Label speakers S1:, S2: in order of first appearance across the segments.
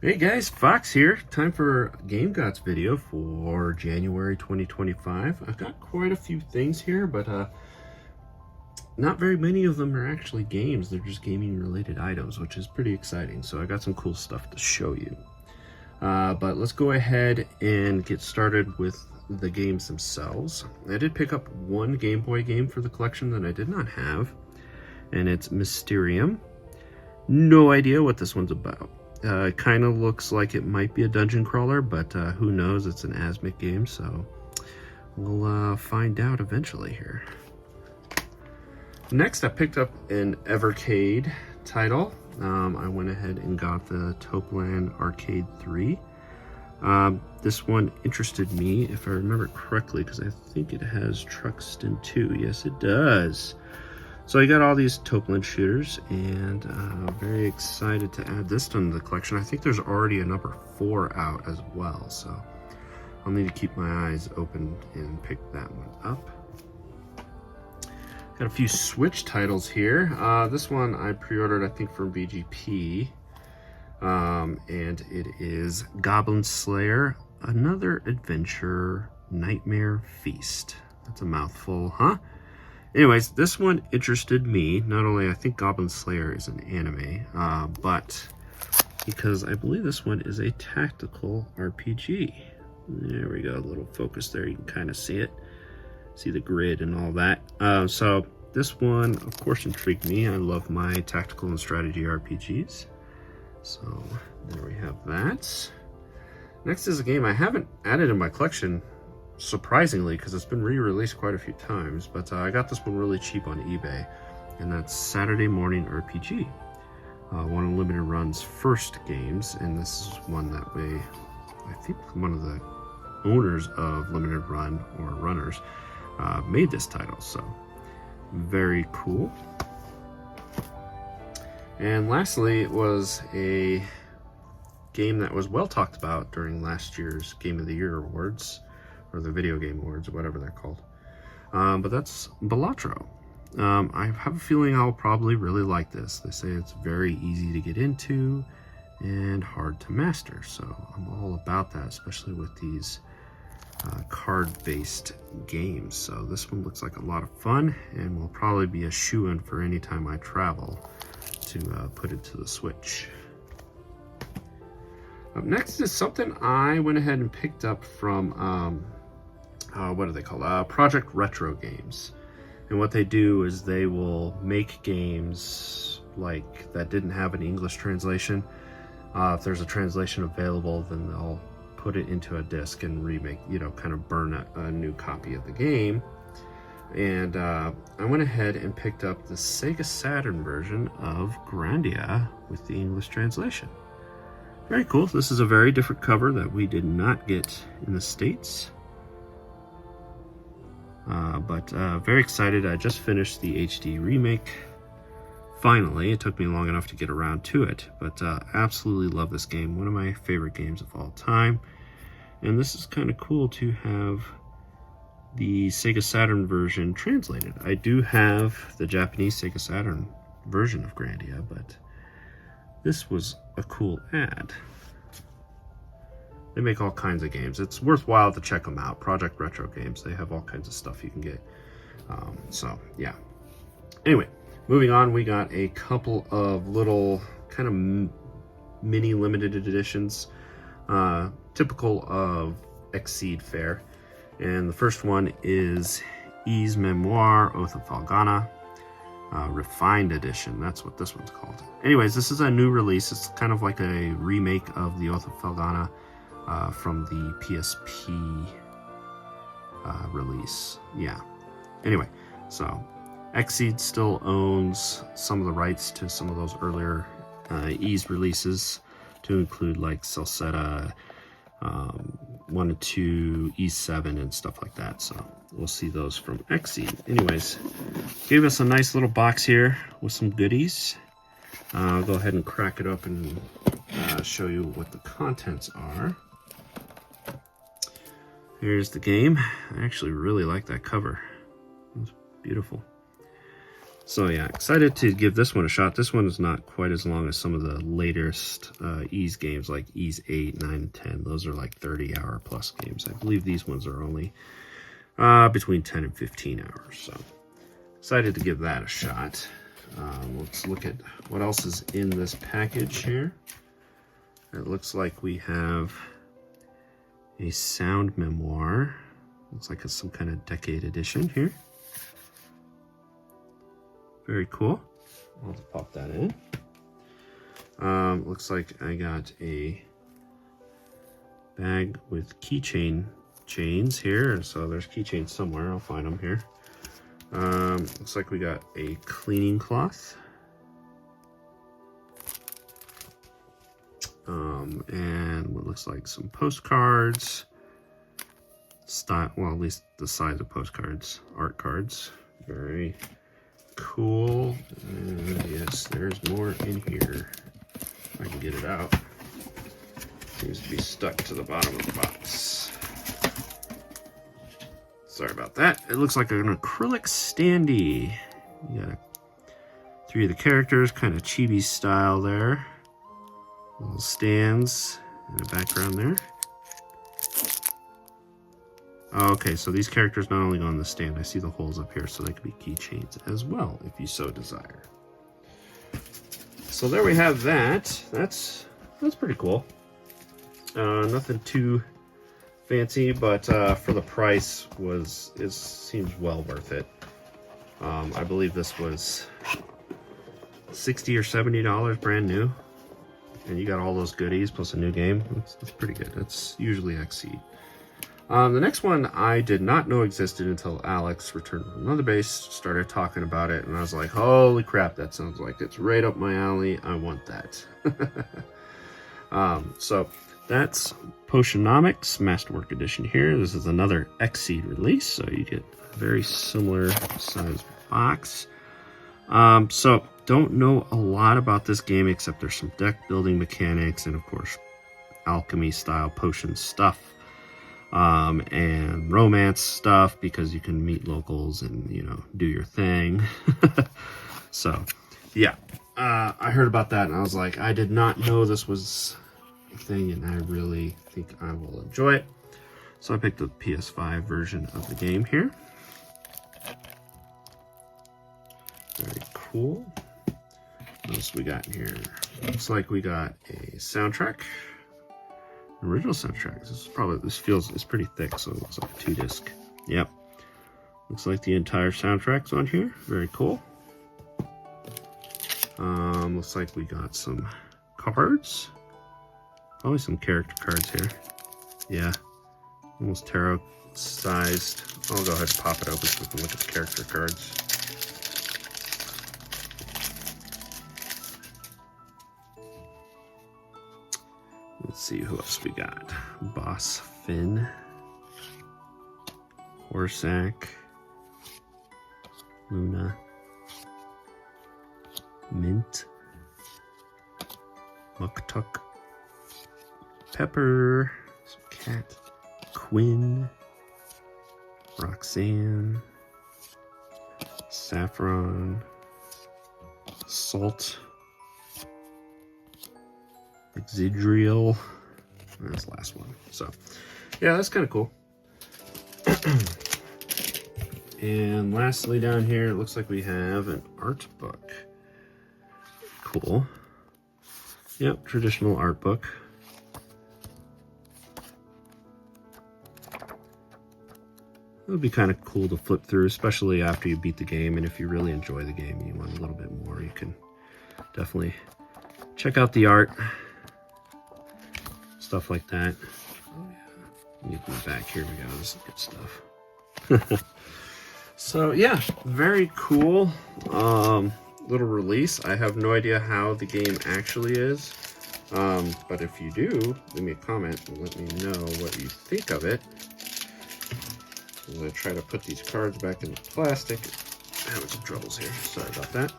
S1: Hey guys, Fox here. Time for Game Gods video for January 2025. I've got quite a few things here, but not very many of them are actually games. They're just gaming related items, which is pretty exciting. So I got some cool stuff to show you. But let's go ahead and get started with the games themselves. I did pick up one Game Boy game for the collection that I did not have, and it's Mysterium. No idea what this one's about. It kind of looks like it might be a dungeon crawler, but who knows? It's an Asmik game, so we'll find out eventually here. Next, I picked up an Evercade title. I went ahead and got the Toaplan Arcade 3. This one interested me, if I remember correctly, because I think it has Truxton 2. Yes, it does. So I got all these Toaplan shooters, and very excited to add this to the collection. I think there's already a number 4 out as well, so I'll need to keep my eyes open and pick that one up. Got a few Switch titles here. This one I pre-ordered, I think, from BGP, and it is Goblin Slayer, Another Adventure Nightmare Feast. That's a mouthful, huh? Anyways, this one interested me. Not only I think Goblin Slayer is an anime, but because I believe this one is a tactical RPG. There we go, a little focus there. You can kind of see it. See the grid and all that. So this one, of course, intrigued me. I love my tactical and strategy RPGs. So there we have that. Next is a game I haven't added in my collection, surprisingly, because it's been re-released quite a few times, but I got this one really cheap on eBay, and that's Saturday Morning RPG, one of Limited Run's first games, and this is one that I think one of the owners of Limited Run, or runners, made this title, so very cool. And lastly, it was a game that was well talked about during last year's Game of the Year awards, or the Video Game Awards, or whatever they're called. But that's Balatro. I have a feeling I'll probably really like this. They say it's very easy to get into and hard to master, so I'm all about that, especially with these card-based games. So this one looks like a lot of fun, and will probably be a shoo-in for any time I travel to put it to the Switch. Up next is something I went ahead and picked up from what are they called? Project Retro Games. And what they do is they will make games like that didn't have an English translation. If there's a translation available, then they'll put it into a disc and remake, kind of burn a new copy of the game. And I went ahead and picked up the Sega Saturn version of Grandia with the English translation. Very cool. This is a very different cover that we did not get in the States. But very excited. I just finished the HD remake. Finally, it took me long enough to get around to it, but absolutely love this game. One of my favorite games of all time. And this is kind of cool to have the Sega Saturn version translated. I do have the Japanese Sega Saturn version of Grandia, but this was a cool ad. They make all kinds of games. It's worthwhile to check them out. Project Retro Games. They have all kinds of stuff you can get. So, yeah. Anyway, moving on, we got a couple of little kind of mini limited editions, typical of Exceed Fair. And the first one is Ys Memoire, Oath of Felghana. Refined edition, that's what this one's called. Anyways, this is a new release. It's kind of like a remake of the Oath of Felghana from the PSP release. Yeah. Anyway, so Exceed still owns some of the rights to some of those earlier Ys releases, to include like Celceta 1 and 2, E7, and stuff like that. So we'll see those from Exceed. Anyways, gave us a nice little box here with some goodies. I'll go ahead and crack it up and show you what the contents are. Here's the game. I actually really like that cover. It's beautiful. So yeah, excited to give this one a shot. This one is not quite as long as some of the latest Ys games, like Ys 8, 9, and 10. Those are like 30-hour plus games. I believe these ones are only between 10 and 15 hours. So excited to give that a shot. Let's look at what else is in this package here. It looks like we have a sound memoir. Looks like it's some kind of decade edition here. Very cool. I'll just pop that in. Looks like I got a bag with keychain chains here. So there's keychains somewhere. I'll find them here. Looks like we got a cleaning cloth. And what looks like some postcards. Style, well, at least the size of postcards. Art cards. Very cool. And yes, there's more in here. If I can get it out. Seems to be stuck to the bottom of the box. Sorry about that. It looks like an acrylic standee. You got 3 of the characters, kind of chibi style there. Little stands in the background there. Okay, so these characters not only go on the stand, I see the holes up here, so they could be keychains as well, if you so desire. So there we have that. That's pretty cool. Nothing too fancy, but for the price, it seems well worth it. I believe this was $60 or $70 brand new, and you got all those goodies plus a new game. That's pretty good. That's usually XSEED. The next one I did not know existed until Alex returned from another base, started talking about it, and I was like, holy crap, that sounds like it's right up my alley. I want that. So that's Potionomics Masterwork Edition here. This is another XSEED release, so you get a very similar size box. So don't know a lot about this game except there's some deck building mechanics and of course alchemy style potion stuff. And romance stuff because you can meet locals and, you know, do your thing. So, yeah, I heard about that and I was like, I did not know this was a thing and I really think I will enjoy it. So I picked the PS5 version of the game here. Very cool. What else we got in here? Looks like we got a soundtrack. Original soundtrack. It's pretty thick, so it looks like a 2-disc. Yep. Looks like the entire soundtrack's on here. Very cool. Looks like we got some cards. Probably some character cards here. Yeah. Almost tarot sized. I'll go ahead and pop it open so we can look at the character cards. Let's see who else we got. Boss Finn, Horsack, Luna, Mint, Muktuk, Pepper, Cat, Quinn, Roxanne, Saffron, Salt, Exidriel. That's the last one. So, yeah, that's kind of cool. And lastly, down here, it looks like we have an art book. Cool. Yep, traditional art book. It would be kind of cool to flip through, especially after you beat the game. And if you really enjoy the game and you want a little bit more, you can definitely check out the art. Stuff like that. Oh, yeah. Get them back. Here we go. This is good stuff. So, yeah, very cool little release. I have no idea how the game actually is. But if you do, leave me a comment and let me know what you think of it. I'm going to try to put these cards back in the plastic. I'm having some troubles here. Sorry about that.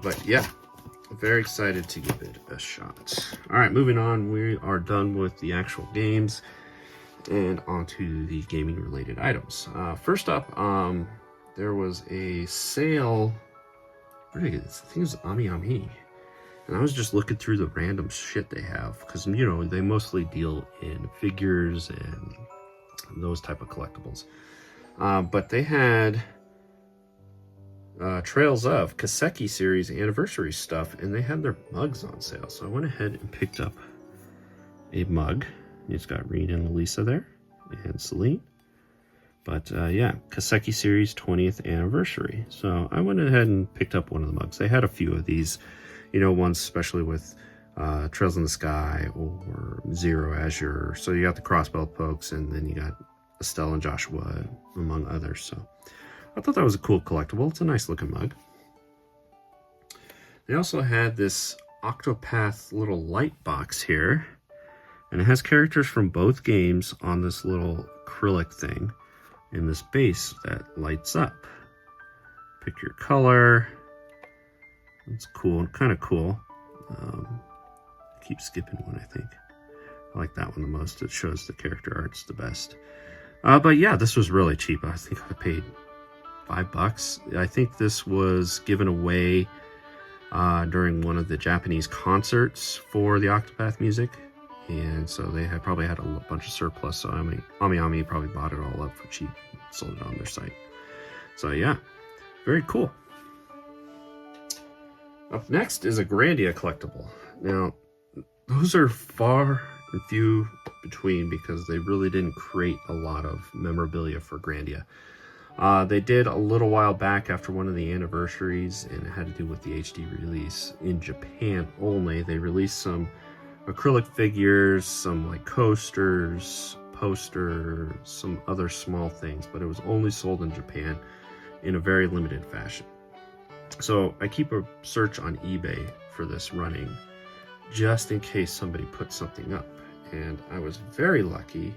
S1: But yeah, very excited to give it a shot. All right, moving on. We are done with the actual games and onto the gaming related items. First up, there was a sale. Where did I get this? I think it was Ami Ami. And I was just looking through the random shit they have, because, you know, they mostly deal in figures and those type of collectibles. But they had Trails of Kaseki series anniversary stuff, and they had their mugs on sale. So I went ahead and picked up a mug. It's got Reed and Elisa there, and Celine. But yeah, Kaseki series 20th anniversary. So I went ahead and picked up one of the mugs. They had a few of these, you know, ones especially with Trails in the Sky or Zero Azure. So you got the Crossbelt folks, and then you got Estelle and Joshua, among others. So I thought that was a cool collectible. It's a nice looking mug. They also had this Octopath little light box here, and it has characters from both games on this little acrylic thing in this base that lights up. Pick your color. It's cool, kind of cool. I keep skipping one, I think. I like that one the most. It shows the character arts the best. But yeah, this was really cheap. I think I paid $5. I think this was given away during one of the Japanese concerts for the Octopath music. And so they had probably had a bunch of surplus. So Ami Ami probably bought it all up for cheap and sold it on their site. So yeah, very cool. Up next is a Grandia collectible. Now, those are far and few between because they really didn't create a lot of memorabilia for Grandia. They did a little while back after one of the anniversaries, and it had to do with the HD release in Japan only. They released some acrylic figures, some like coasters, posters, some other small things, but it was only sold in Japan in a very limited fashion. So I keep a search on eBay for this running just in case somebody puts something up. And I was very lucky,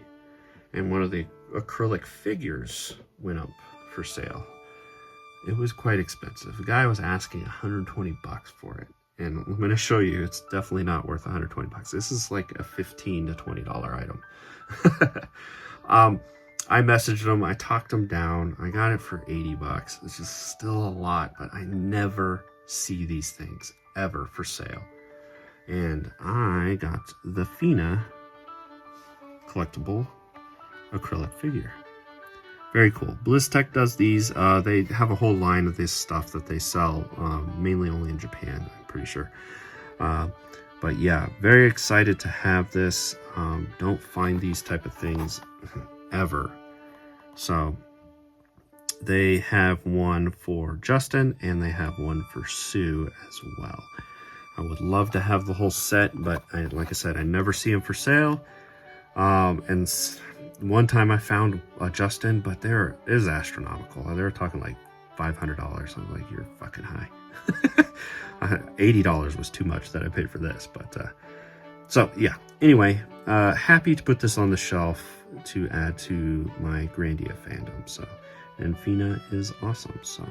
S1: and one of the acrylic figures went up for sale. It was quite expensive. The guy was asking 120 bucks for it. And I'm going to show you, it's definitely not worth 120 bucks. This is like a $15 to $20 item. I messaged him, I talked him down. I got it for 80 bucks. It's just still a lot, but I never see these things ever for sale. And I got the Fina collectible acrylic figure. Very cool. BlizzTech does these. They have a whole line of this stuff that they sell, mainly only in Japan, I'm pretty sure. But yeah, very excited to have this. Don't find these type of things ever. So they have one for Justin, and they have one for Sue as well. I would love to have the whole set, but like I said, I never see them for sale. And one time I found Justin, but it is astronomical. They were talking like $500. I was like, you're fucking high. $80 was too much that I paid for this, but so yeah. Anyway, happy to put this on the shelf to add to my Grandia fandom. So, and Fina is awesome. So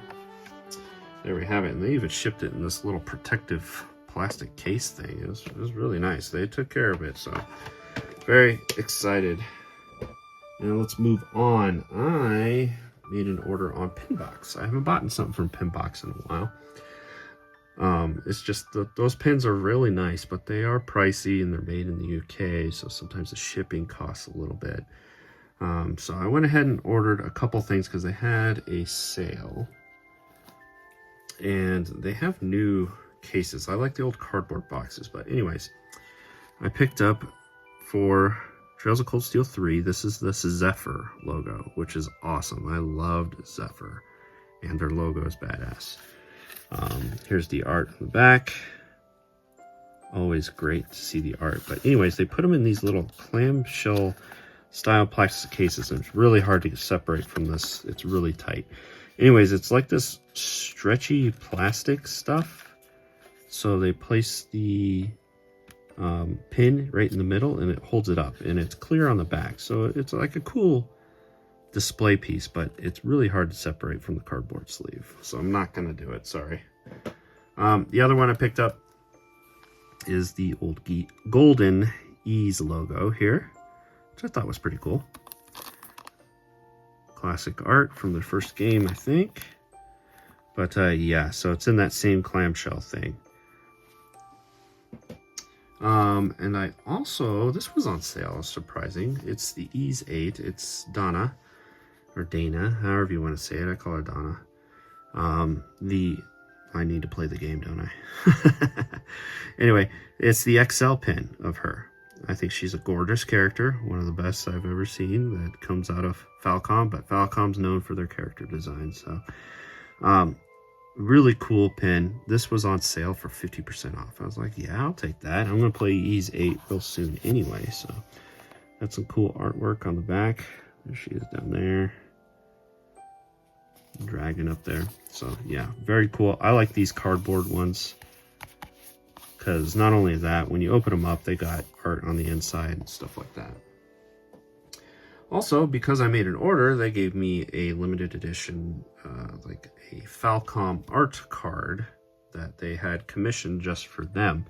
S1: there we have it. And they even shipped it in this little protective plastic case thing. It was really nice. They took care of it. So very excited. Now let's move on. I made an order on Pinbox. I haven't bought something from Pinbox in a while. It's just those pins are really nice, but they are pricey and they're made in the UK, so sometimes the shipping costs a little bit. So I went ahead and ordered a couple things because they had a sale. And they have new cases. I like the old cardboard boxes, but anyways, I picked up for Trails of Cold Steel 3, this is the Zephyr logo, which is awesome. I loved Zephyr, and their logo is badass. Here's the art on the back. Always great to see the art. But anyways, they put them in these little clamshell style plastic cases, and it's really hard to separate from this. It's really tight. Anyways, it's like this stretchy plastic stuff. So they place the pin right in the middle, and it holds it up, and it's clear on the back. So it's like a cool display piece, but it's really hard to separate from the cardboard sleeve. So I'm not going to do it, sorry. The other one I picked up is the old Golden Ease logo here, which I thought was pretty cool. classic art from the first game, I think. But yeah, so it's in that same clamshell thing. And I also, this was on sale, surprising. It's the Ys 8. It's Dana, or Dana, however you want to say it. I call her Dana. I need to play the game, don't I? Anyway, it's the XL pin of her. I think she's a gorgeous character, one of the best I've ever seen that comes out of Falcom, but Falcom's known for their character design, so really cool pin. This was on sale for 50% off. I was like, yeah, I'll take that. I'm going to play Ys 8 real soon anyway, so that's some cool artwork on the back. There she is down there. Dragon up there. So yeah, very cool. I like these cardboard ones because not only that, when you open them up, they got art on the inside and stuff like that. Also, because I made an order, they gave me a limited edition, like a Falcom art card that they had commissioned just for them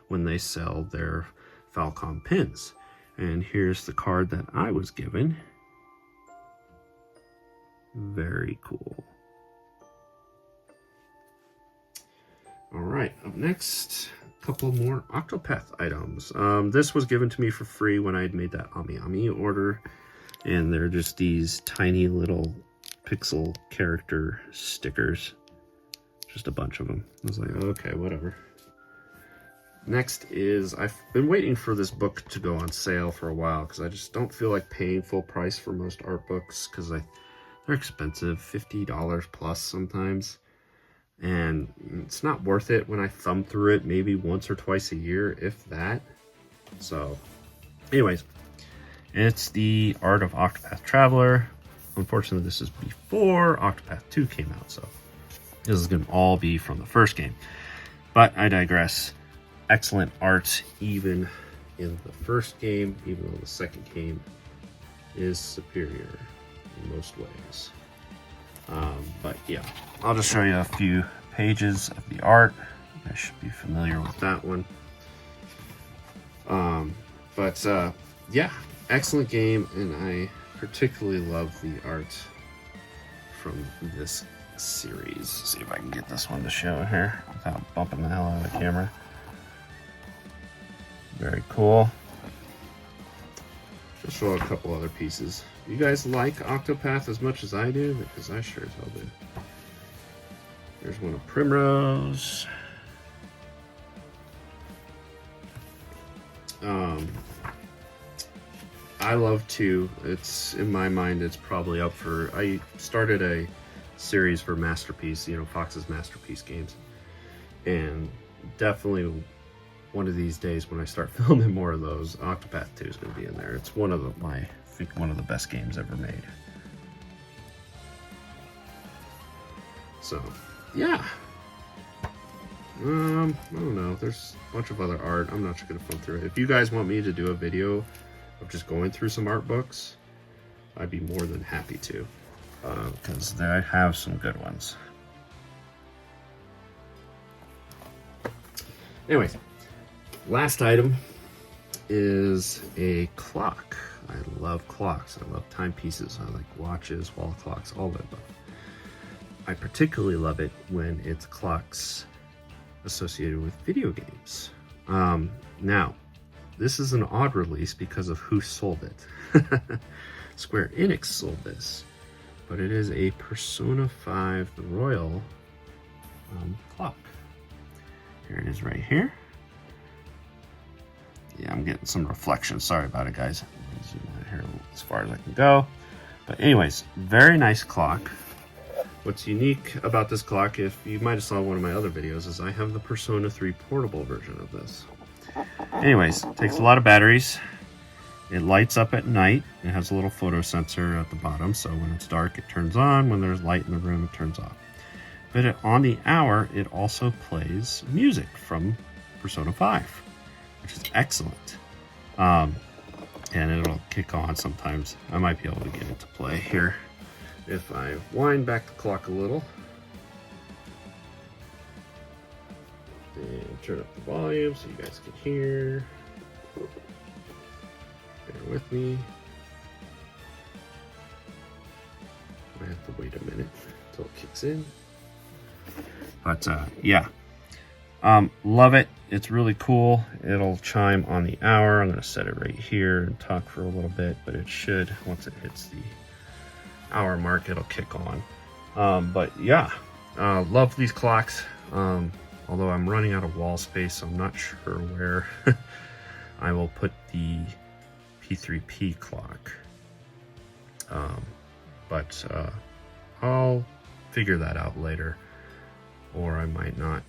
S1: when they sell their Falcom pins. And here's the card that I was given. Very cool. All right, up next, a couple more Octopath items. This was given to me for free when I had made that Ami Ami order, and they're just these tiny little pixel character stickers. Just a bunch of them. I was like, okay, whatever. Next is, I've been waiting for this book to go on sale for a while because I just don't feel like paying full price for most art books because they're expensive, $50 plus sometimes. And it's not worth it when I thumb through it maybe once or twice a year, if that. So, anyways, it's the Art of Octopath Traveler. Unfortunately, this is before Octopath 2 came out, so this is going to all be from the first game. But I digress. Excellent art, even in the first game, even though the second game is superior in most ways. But yeah, I'll just show you a few pages of the art. I should be familiar with that one. Yeah, excellent game, and I particularly love the art from this series. See if I can get this one to show here without bumping the hell out of the camera. Very cool. I'll show a couple other pieces. You guys like Octopath as much as I do? Because I sure as hell do. There's one of Primrose. I love 2. It's, in my mind, it's probably up for... I started a series for Masterpiece, you know, Fox's Masterpiece games. And definitely one of these days when I start filming more of those, Octopath 2 is going to be in there. It's one of I think one of the best games ever made. So, yeah. I don't know. There's a bunch of other art. I'm not just going to flip through it. If you guys want me to do a video of just going through some art books, I'd be more than happy to. Because I have some good ones. Anyways, last item is a clock. I love clocks. I love timepieces. I like watches, wall clocks, all that. But I particularly love it when it's clocks associated with video games. Now, this is an odd release because of who sold it. Square Enix sold this, but it is a Persona 5 Royal clock. Here it is right here. Yeah, I'm getting some reflection. Sorry about it, guys. Zoom out here as far as I can go. But anyways, very nice clock. What's unique about this clock, if you might have saw one of my other videos, is I have the Persona 3 portable version of this. Anyways, it takes a lot of batteries. It lights up at night. It has a little photo sensor at the bottom, so when it's dark, it turns on. When there's light in the room, it turns off. But on the hour, it also plays music from Persona 5, which is excellent. And it'll kick on sometimes. I might be able to get it to play here if I wind back the clock a little. And turn up the volume so you guys can hear. Bear with me. I have to wait a minute until it kicks in. But yeah, love it. It's really cool. It'll chime on the hour. I'm going to set it right here and talk for a little bit, but it should, once it hits the hour mark, it'll kick on. But yeah, love these clocks. Although I'm running out of wall space, so I'm not sure where I will put the P3P clock. But I'll figure that out later, or I might not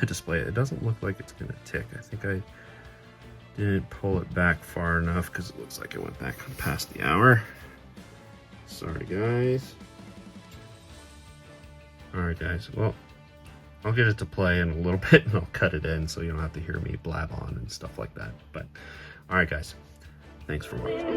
S1: display it. It doesn't look like it's gonna tick. I think I didn't pull it back far enough because it looks like it went back past the hour. Sorry guys. Alright guys, well, I'll get it to play in a little bit and I'll cut it in so you don't have to hear me blab on and stuff like that. But alright guys, thanks for watching.